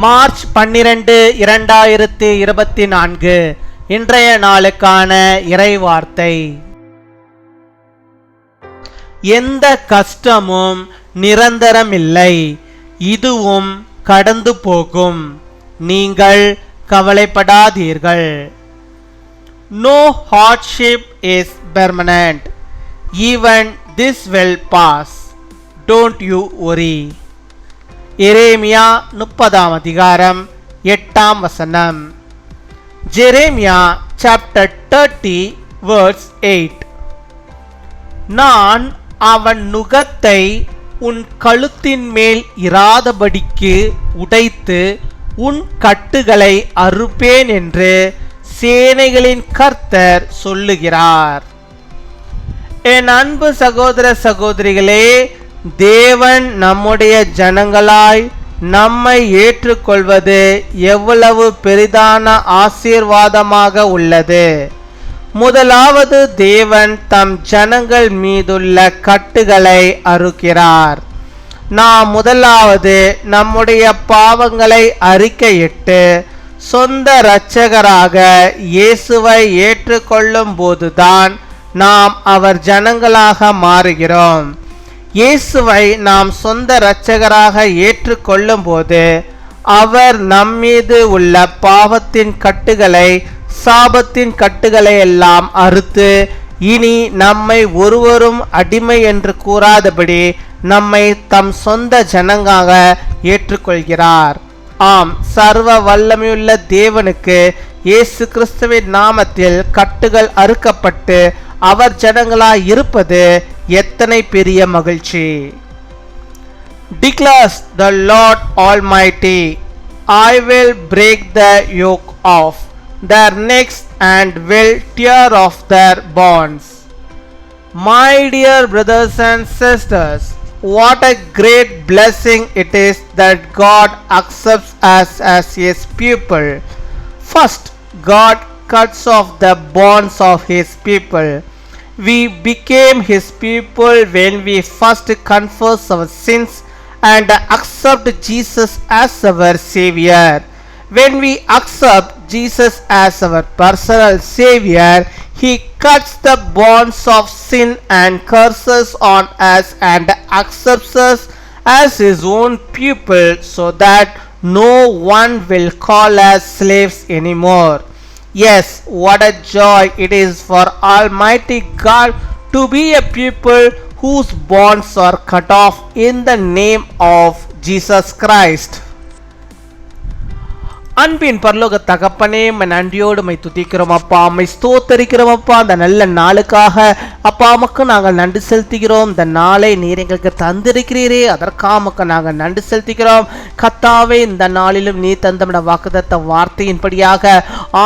March 12, 2024 இன்றைய நாளுக்கான இறைவார்த்தை. எந்த கஷ்டமும் நிரந்தரமில்லை, இதுவும் கடந்து போகும். நீங்கள் கவலைப்படாதீர்கள். No hardship is permanent. Even this will pass. Don't you worry. எரேமியா 30 அதிகாரம் 8 வசனம். Jeremiah chapter 30 verse 8. நான் அவன் நுகத்தை உன் கழுத்தின் மேல் இராதபடிக்கு உடைத்து உன் கட்டுகளை அறுப்பேன் என்று சேனைகளின் கர்த்தர் சொல்லுகிறார். என் அன்பு சகோதர சகோதரிகளே, தேவன் நம்முடைய ஜனங்களாய் நம்மை ஏற்றுக்கொள்வது எவ்வளவு பெரிதான ஆசீர்வாதமாக உள்ளது. முதலாவது, தேவன் தம் ஜனங்கள் மீதுள்ள கட்டுகளை அறுக்கிறார். நாம் முதலாவது நம்முடைய பாவங்களை அறிக்கையிட்டு சொந்த இரட்சகராக இயேசுவை ஏற்றுக்கொள்ளும் போதுதான் நாம் அவர் ஜனங்களாக மாறுகிறோம். இயேசுவை நாம் சொந்த இரட்சகராக ஏற்றுக்கொள்ளும் போது அவர் நம்மீது உள்ள பாவத்தின் கட்டுகளை, சாபத்தின் கட்டுகளை எல்லாம் அறுத்து இனி நம்மை ஒருவரும் அடிமை என்று கூறாதபடி நம்மை தம் சொந்த ஜனங்களாக ஏற்றுக்கொள்கிறார். ஆம், சர்வ வல்லமையுள்ள தேவனுக்கு இயேசு கிறிஸ்துவின் நாமத்தில் கட்டுகள் அறுக்கப்பட்டு அவர் ஜனங்களாய் இருப்பது எத்தனை பெரிய மகிழ்ச்சி. Declares the Lord Almighty, I will break the yoke off their necks and will tear off their bonds. My dear brothers and sisters, what a great blessing it is that God accepts us as His people. First, God cuts off the bonds of His people. We became His people when we first confess our sins and accept Jesus as our Savior. When we accept Jesus as our personal Savior, He cuts the bonds of sin and curses on us and accepts us as His own people so that no one will call us slaves anymore. Yes, what a joy it is for Almighty God to be a people whose bonds are cut off in the name of Jesus Christ. அன்பின் பரலோக தகப்பனே, நன்றியோடு my துதிக்கிறோம் அப்பா, my ஸ்தோத்தரிக்கிறோம் அப்பா. அந்த நல்ல நாளுக்காக அப்பா அம்மாக்கு நாங்கள் நன்றி செலுத்துகிறோம். இந்த நாளை நீர் எங்களுக்கு தந்திருக்கிறீரே, அதற்காக நாங்கள் நன்றி செலுத்துகிறோம். கர்த்தாவே, இந்த நாளிலும் நீர் தந்த வாக்குத்தத்த வார்த்தையின்படியாக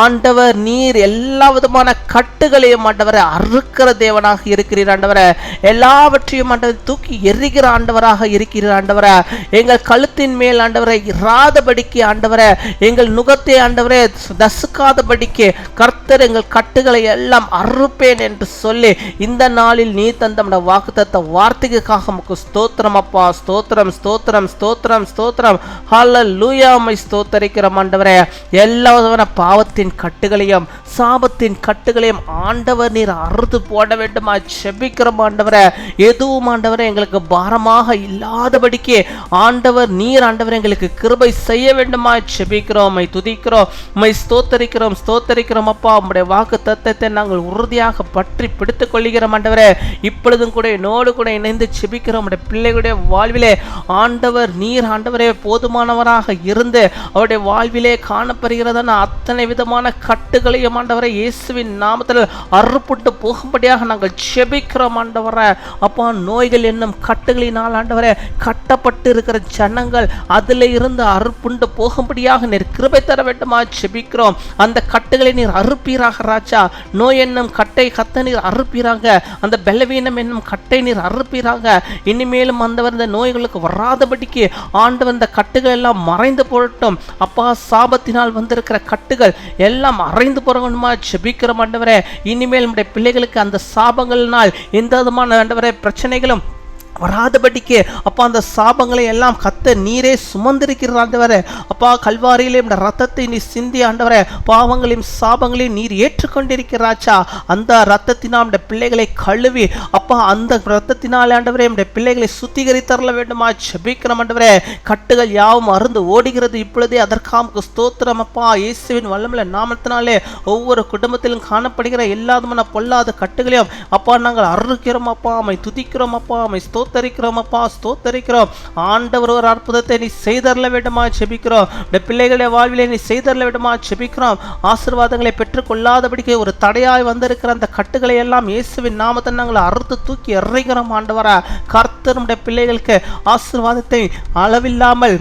ஆண்டவர் நீர் எல்லா விதமான கட்டுகளையும் ஆண்டவரை அறுக்கிற தேவனாக இருக்கிறீர் ஆண்டவரை. எல்லாவற்றையும் ஆண்டவர் தூக்கி எறிகிற ஆண்டவராக இருக்கிறீர் ஆண்டவரை. எங்கள் கழுத்தின் மேல் ஆண்டவரை இராதபடிக்கு ஆண்டவரை, எங்கள் நுகத்தை ஆண்டவரே நசுக்காதபடிக்கு கர்த்தர் எங்கள் கட்டுகளை எல்லாம் அறுப்பேன் என்று சொல்லி இந்த நாளில் நீ தந்த வாக்குத்தத்த வார்த்தைக்காக உமக்கு ஸ்தோத்திரம் அப்பா. ஸ்தோத்திரம் ஸ்தோத்திரம் ஸ்தோத்திரம் ஸ்தோத்திரம். ஹல்லேலூயா, உம்மை ஸ்தோத்தரிக்கிறோம் ஆண்டவரே. எல்லா பாவத்தின் கட்டுகளையும் சாபத்தின் கட்டுகளையும் ஆண்டவர் நீர் அறுத்து போட வேண்டுமா செபிக்கிறோம் ஆண்டவரே. எதுவும் ஆண்டவரே எங்களுக்கு பாரமாக இல்லாதபடிக்கு ஆண்டவர் நீர் ஆண்டவர் எங்களுக்கு கிருபை செய்ய வேண்டுமா செபிக்கிறோம். உம்மை துதிக்கிறோம், உம்மை ஸ்தோத்தரிக்கிறோம் ஸ்தோத்தரிக்கிறோம் அப்பா. உம்முடைய வாக்கு தத்தத்தை நாங்கள் உறுதியாக பற்றி பிடித்துக் கொள்கிறோம் ஆண்டவரே. இப்பொழுதும் கூட என்னோடு கூட இணைந்து செபிக்கிறோம். உம்முடைய பிள்ளைகளுடைய வாழ்விலே ஆண்டவர் நீர் ஆண்டவரே போதுமானவராக இருந்து அவருடைய வாழ்விலே காணப்படுகிறதான அத்தனை விதமான கட்டுகளையும் ஆண்டவரை இயேசுவின் நாமத்தில் அறுப்புட்டு போகும்படியாக நாங்கள் செபிக்கிறோம் ஆண்டவரே. அப்பா, நோய்கள் என்னும் கட்டுகளினால் ஆண்டவரே கட்டப்பட்டு இருக்கிற ஜனங்கள் அதில் இருந்து அறுப்புண்டு போகும்படியாக நீர் கிருபை தர வேண்டுமா செபிக்கிறோம். அந்த கட்டுகளை நீர் அறுப்பீராக ராஜா. நோய் என்னும் கட்டை கத்த நீர் அறுப்பீராங்க. அந்த பலவீனம் என்னும் கட்டை நீர் அறுப்பீராங்க. இனிமேலும் ஆண்டவர் இந்த நோய்களுக்கு வராதபடிக்கு ஆண்டவர் இந்த கட்டுகள் எல்லாம் மறைந்து போடட்டும் அப்பா. சாபத்தினால் வந்திருக்கிற கட்டுகள் எல்லாம் மறைந்து போறவனுமா செபிக்கிறோம் ஆண்டவரே. இனிமேல் நம்முடைய பிள்ளைகளுக்கு அந்த சாபங்களினால் எந்த விதமான ஆண்டவரே பிரச்சனைகளும் வராதபடிக்கு அப்பா அந்த சாபங்களை எல்லாம் கத்த நீரே சுமந்திருக்கிற ஆண்டவரே. அப்பா கல்வாரியிலே இந்த ரத்தத்தை நீ சிந்தி ஆண்டவரே, பாவங்களையும் சாபங்களையும் நீர் ஏற்றுக்கொண்டிருக்கிறாச்சா. அந்த ரத்தத்தினால் இந்த பிள்ளைகளை கழுவி அப்பா அந்த ரத்தத்தினால் ஆண்டவரே இந்த பிள்ளைகளை சுத்திகரித்தரல வேண்டுமா ஜெபிக்கிறோம் ஆண்டவரே. கட்டுகள் யாவும் அருந்து ஓடுகிறது இப்பொழுதே, அதற்காக ஸ்தோத்திரம் அப்பா. இயேசுவின் வல்லமையுள்ள நாமத்தினாலே ஒவ்வொரு குடும்பத்திலும் காணப்படுகிற எல்லாதுமான பொல்லாத கட்டுகளையும் அப்பா நாங்கள் அறுக்கிறோம் அப்பா. அமை துதிக்கிறோம் அப்பா, அமை ஸ்தோத்தரிக்கிறோம் அப்பா, ஸ்தோத்தரிக்கிறோம் ஆண்டவர். ஒரு அற்புதத்தை நீ செய்தரல வேண்டுமா ஜெபிக்கிறோம். இந்த பிள்ளைகளுடைய வாழ்விலே நீ செய்தரல வேண்டுமா ஜெபிக்கிறோம். ஆசீர்வாதங்களை பெற்றுக்கொள்ளாதபடிக்கு ஒரு தடையாய் வந்திருக்கிற அந்த கட்டுகளை எல்லாம் இயேசுவின் நாமத்தை நாங்கள் அறுத்து தூக்கி எறிகிறோம் ஆண்டவரா. கர்த்தர் நம்முடைய பிள்ளைகளுக்கு ஆசீர்வாதத்தை அளவில்லாமல்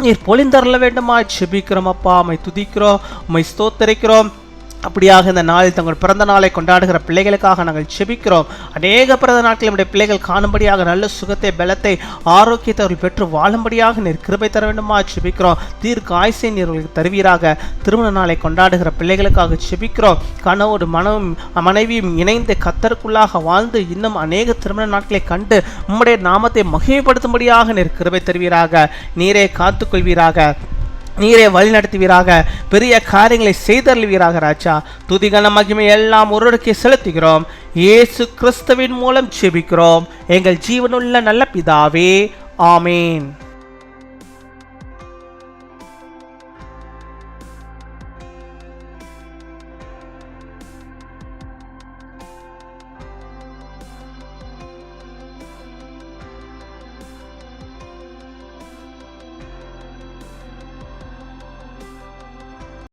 நீர் பொழிந்தரல வேண்டுமா ஜெபிக்கிறோம் அப்பா. அமை துதிக்கிறோம், அமை ஸ்தோத்தரிக்கிறோம். அப்படியாக இந்த நாளில் தங்கள் பிறந்த நாளை கொண்டாடுகிற பிள்ளைகளுக்காக நாங்கள் ஜெபிக்கிறோம். அநேக பிறந்த நாட்களில் நம்முடைய பிள்ளைகள் காணும்படியாக நல்ல சுகத்தை, பலத்தை, ஆரோக்கியத்தை அவர்கள் பெற்று வாழும்படியாக நீர் கிருபை தர வேண்டுமா ஜெபிக்கிறோம். தீர்க்க ஆயுசை நீர்களுக்கு தருவீராக. திருமண நாளை கொண்டாடுகிற பிள்ளைகளுக்காக ஜெபிக்கிறோம். கணவோடு மனைவியும் இணைந்து கத்தருக்குள்ளாக வாழ்ந்து இன்னும் அநேக திருமண நாட்களை கண்டு உம்முடைய நாமத்தை மகிமைப்படுத்தும்படியாக நீர் கிருபை தருவீராக. நீரே காத்துக்கொள்வீராக, நீரே வழி நடத்துவீராக, பெரிய காரியங்களை செய்தருள்வீராக ராஜா. துதிகன மகிமை எல்லாம் ஒருவருக்கே செலுத்துகிறோம். இயேசு கிறிஸ்துவின் மூலம் ஜெபிக்கிறோம் எங்கள் ஜீவனுள்ள நல்ல பிதாவே, ஆமேன்.